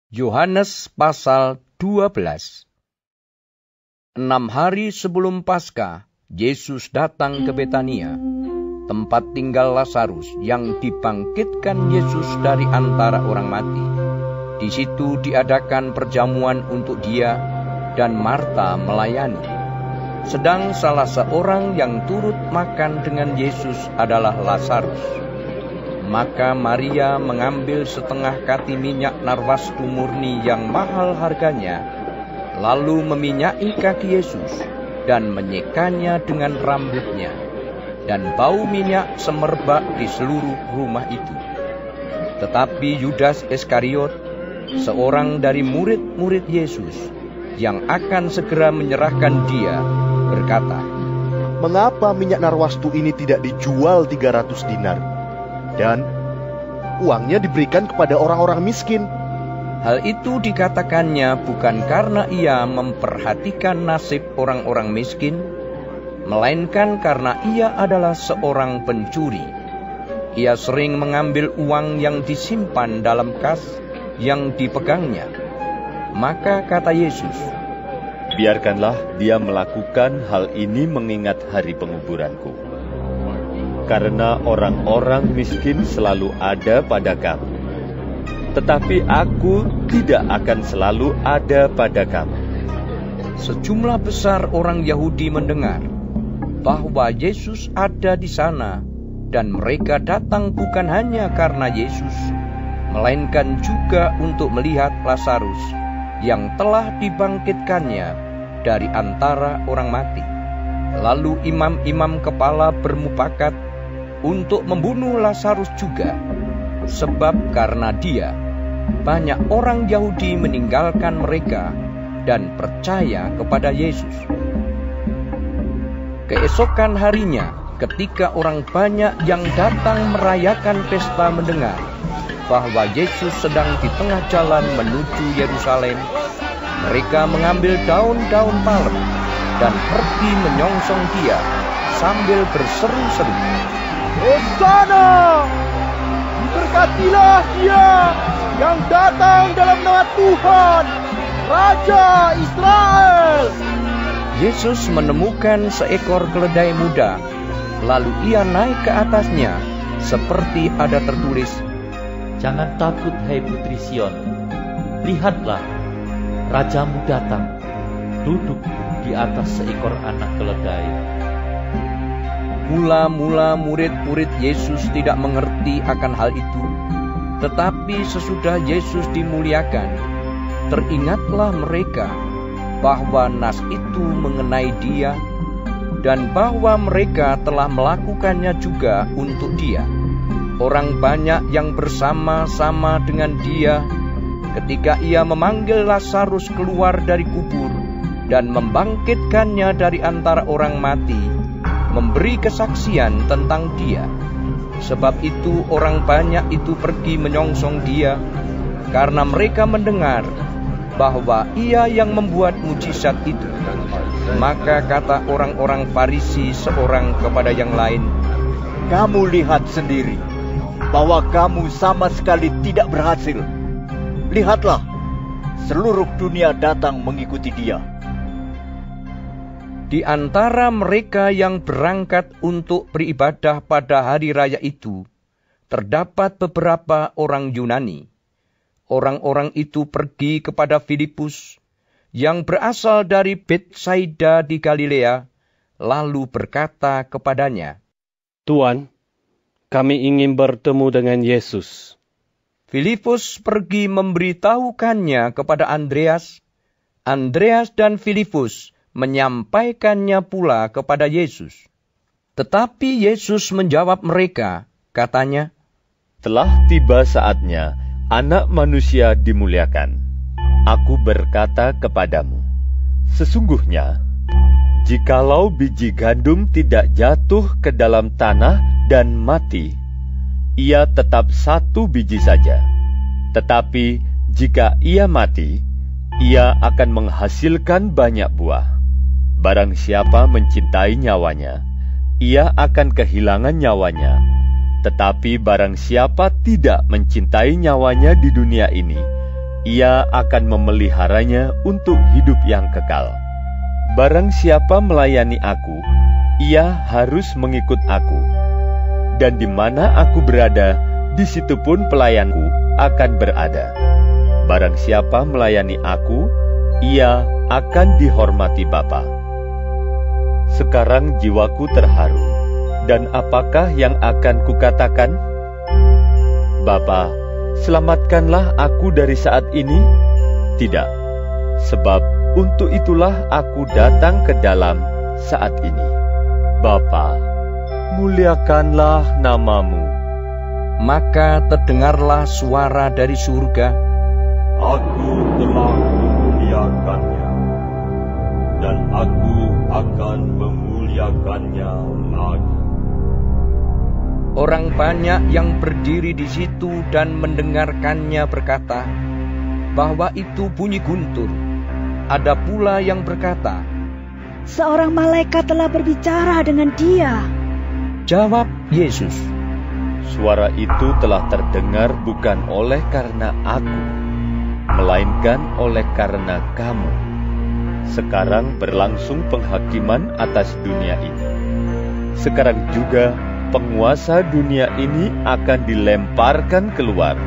Yohanes pasal 12. 6 hari sebelum Paskah, Yesus datang ke Betania, tempat tinggal Lazarus yang dibangkitkan Yesus dari antara orang mati. Di situ diadakan perjamuan untuk dia, dan Marta melayani. Sedang salah seorang yang turut makan dengan Yesus adalah Lazarus. Maka Maria mengambil setengah kati minyak narwastu murni yang mahal harganya, lalu meminyaki kaki Yesus dan menyekanya dengan rambutnya, dan bau minyak semerbak di seluruh rumah itu. Tetapi Yudas Iskariot, seorang dari murid-murid Yesus yang akan segera menyerahkan dia, berkata, "Mengapa minyak narwastu ini tidak dijual 300 dinar? Dan uangnya diberikan kepada orang-orang miskin." Hal itu dikatakannya bukan karena ia memperhatikan nasib orang-orang miskin, melainkan karena ia adalah seorang pencuri. Ia sering mengambil uang yang disimpan dalam kas yang dipegangnya. Maka kata Yesus, "Biarkanlah dia melakukan hal ini mengingat hari penguburanku. Karena orang-orang miskin selalu ada pada kamu, tetapi aku tidak akan selalu ada pada kamu." Sejumlah besar orang Yahudi mendengar bahwa Yesus ada di sana, dan mereka datang bukan hanya karena Yesus, melainkan juga untuk melihat Lazarus yang telah dibangkitkannya dari antara orang mati. Lalu imam-imam kepala bermufakat untuk membunuh Lazarus juga, sebab karena dia, banyak orang Yahudi meninggalkan mereka dan percaya kepada Yesus. Keesokan harinya, ketika orang banyak yang datang merayakan pesta mendengar bahwa Yesus sedang di tengah jalan menuju Yerusalem, mereka mengambil daun-daun palem dan pergi menyongsong dia sambil berseru-seru, "Hosana! Diberkatilah dia yang datang dalam nama Tuhan, Raja Israel!" Yesus menemukan seekor keledai muda, lalu ia naik ke atasnya, seperti ada tertulis, "Jangan takut, hai putri Sion. Lihatlah, Rajamu datang, duduk di atas seekor anak keledai." Mula-mula murid-murid Yesus tidak mengerti akan hal itu. Tetapi sesudah Yesus dimuliakan, teringatlah mereka bahwa nas itu mengenai dia, dan bahwa mereka telah melakukannya juga untuk dia. Orang banyak yang bersama-sama dengan dia ketika ia memanggil Lazarus keluar dari kubur dan membangkitkannya dari antara orang mati, memberi kesaksian tentang dia. Sebab itu orang banyak itu pergi menyongsong dia, karena mereka mendengar bahwa ia yang membuat mujizat itu. Maka kata orang-orang Farisi seorang kepada yang lain, "Kamu lihat sendiri bahwa kamu sama sekali tidak berhasil. Lihatlah, seluruh dunia datang mengikuti dia." Di antara mereka yang berangkat untuk beribadah pada hari raya itu, terdapat beberapa orang Yunani. Orang-orang itu pergi kepada Filipus, yang berasal dari Betsaida di Galilea, lalu berkata kepadanya, "Tuan, kami ingin bertemu dengan Yesus." Filipus pergi memberitahukannya kepada Andreas. Andreas dan Filipus menyampaikannya pula kepada Yesus. Tetapi Yesus menjawab mereka, katanya, "Telah tiba saatnya Anak Manusia dimuliakan. Aku berkata kepadamu, sesungguhnya, jikalau biji gandum tidak jatuh ke dalam tanah dan mati, ia tetap satu biji saja. Tetapi jika ia mati, ia akan menghasilkan banyak buah. Barang siapa mencintai nyawanya, ia akan kehilangan nyawanya. Tetapi barang siapa tidak mencintai nyawanya di dunia ini, Ia akan memeliharanya untuk hidup yang kekal. Barang siapa melayani aku, ia harus mengikut aku. Dan di mana aku berada, di situ pun pelayanku akan berada. Barang siapa melayani aku, ia akan dihormati Bapa. Sekarang jiwaku terharu, dan apakah yang akan kukatakan? Bapa, selamatkanlah aku dari saat ini? Tidak, sebab untuk itulah aku datang ke dalam saat ini. Bapa, muliakanlah namamu. Maka terdengarlah suara dari surga, Aku telah memuliakannya, dan aku akan memuliakannya lagi. Orang banyak yang berdiri di situ dan mendengarkannya berkata bahwa itu bunyi guntur. Ada pula yang berkata, Seorang malaikat telah berbicara dengan dia. Jawab Yesus, Suara itu telah terdengar bukan oleh karena aku, melainkan oleh karena kamu. Sekarang berlangsung penghakiman atas dunia ini. Sekarang juga penguasa dunia ini akan dilemparkan keluar.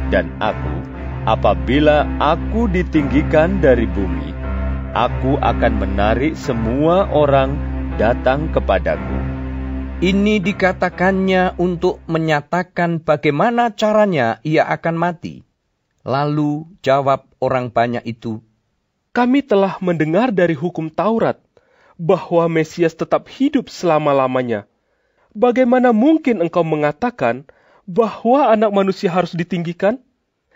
Dan aku, apabila aku ditinggikan dari bumi, aku akan menarik semua orang datang kepadaku. Ini dikatakannya untuk menyatakan bagaimana caranya ia akan mati. Lalu jawab orang banyak itu, Kami telah mendengar dari hukum Taurat bahwa Mesias tetap hidup selama-lamanya. Bagaimana mungkin engkau mengatakan bahwa anak manusia harus ditinggikan?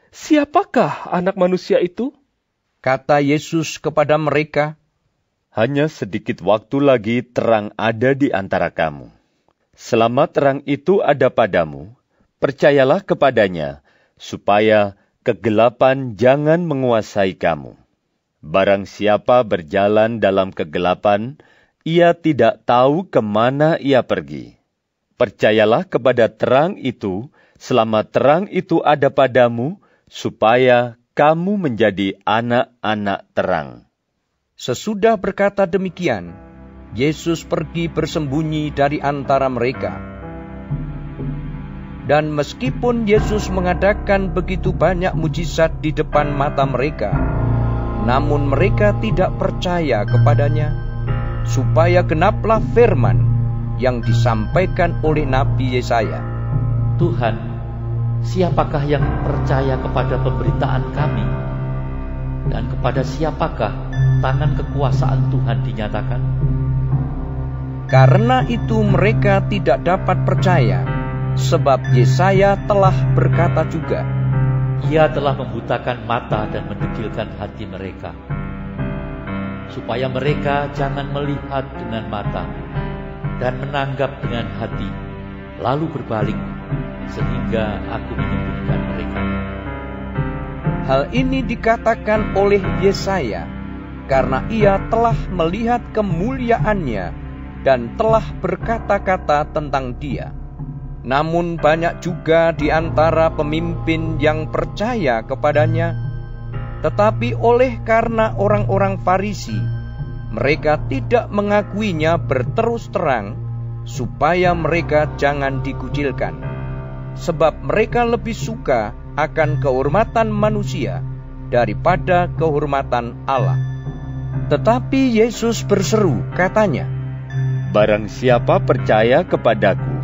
Siapakah anak manusia itu? Kata Yesus kepada mereka, Hanya sedikit waktu lagi terang ada di antara kamu. Selama terang itu ada padamu, percayalah kepadanya, supaya kegelapan jangan menguasai kamu. Barang siapa berjalan dalam kegelapan, ia tidak tahu kemana ia pergi. Percayalah kepada terang itu, selama terang itu ada padamu, supaya kamu menjadi anak-anak terang. Sesudah berkata demikian, Yesus pergi bersembunyi dari antara mereka. Dan meskipun Yesus mengadakan begitu banyak mujizat di depan mata mereka, namun mereka tidak percaya kepadanya, supaya genaplah firman yang disampaikan oleh Nabi Yesaya. Tuhan, siapakah yang percaya kepada pemberitaan kami? Dan kepada siapakah tangan kekuasaan Tuhan dinyatakan? Karena itu mereka tidak dapat percaya, sebab Yesaya telah berkata juga, Ia telah membutakan mata dan mendegilkan hati mereka, supaya mereka jangan melihat dengan mata dan menanggap dengan hati, lalu berbalik, sehingga aku menyembuhkan mereka. Hal ini dikatakan oleh Yesaya, karena ia telah melihat kemuliaannya dan telah berkata-kata tentang dia. Namun banyak juga di antara pemimpin yang percaya kepadanya, tetapi oleh karena orang-orang Farisi, mereka tidak mengakuinya berterus terang, supaya mereka jangan dikucilkan. Sebab mereka lebih suka akan kehormatan manusia daripada kehormatan Allah. Tetapi Yesus berseru, katanya, Barang siapa percaya kepadaku,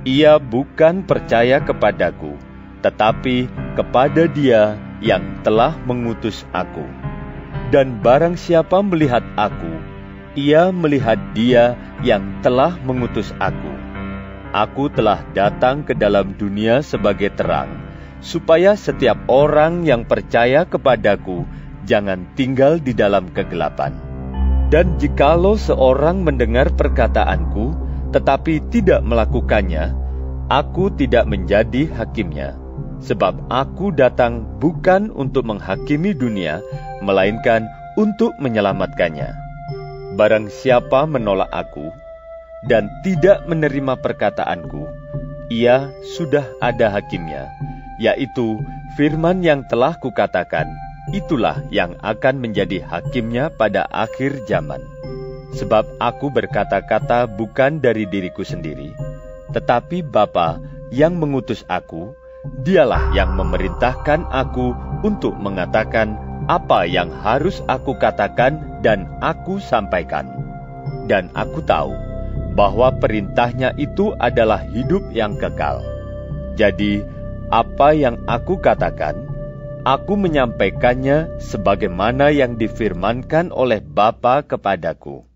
ia bukan percaya kepadaku, tetapi kepada Dia yang telah mengutus aku. Dan barang siapa melihat aku, ia melihat Dia yang telah mengutus aku. Aku telah datang ke dalam dunia sebagai terang, supaya setiap orang yang percaya kepadaku jangan tinggal di dalam kegelapan. Dan jikalau seorang mendengar perkataanku, tetapi tidak melakukannya, aku tidak menjadi hakimnya. Sebab aku datang bukan untuk menghakimi dunia, melainkan untuk menyelamatkannya. Barang siapa menolak aku, dan tidak menerima perkataanku, ia sudah ada hakimnya, yaitu firman yang telah kukatakan, itulah yang akan menjadi hakimnya pada akhir zaman. Sebab aku berkata-kata bukan dari diriku sendiri, tetapi Bapa yang mengutus aku, dialah yang memerintahkan aku untuk mengatakan apa yang harus aku katakan dan aku sampaikan. Dan aku tahu bahwa perintahnya itu adalah hidup yang kekal. Jadi, apa yang aku katakan, aku menyampaikannya sebagaimana yang difirmankan oleh Bapa kepadaku.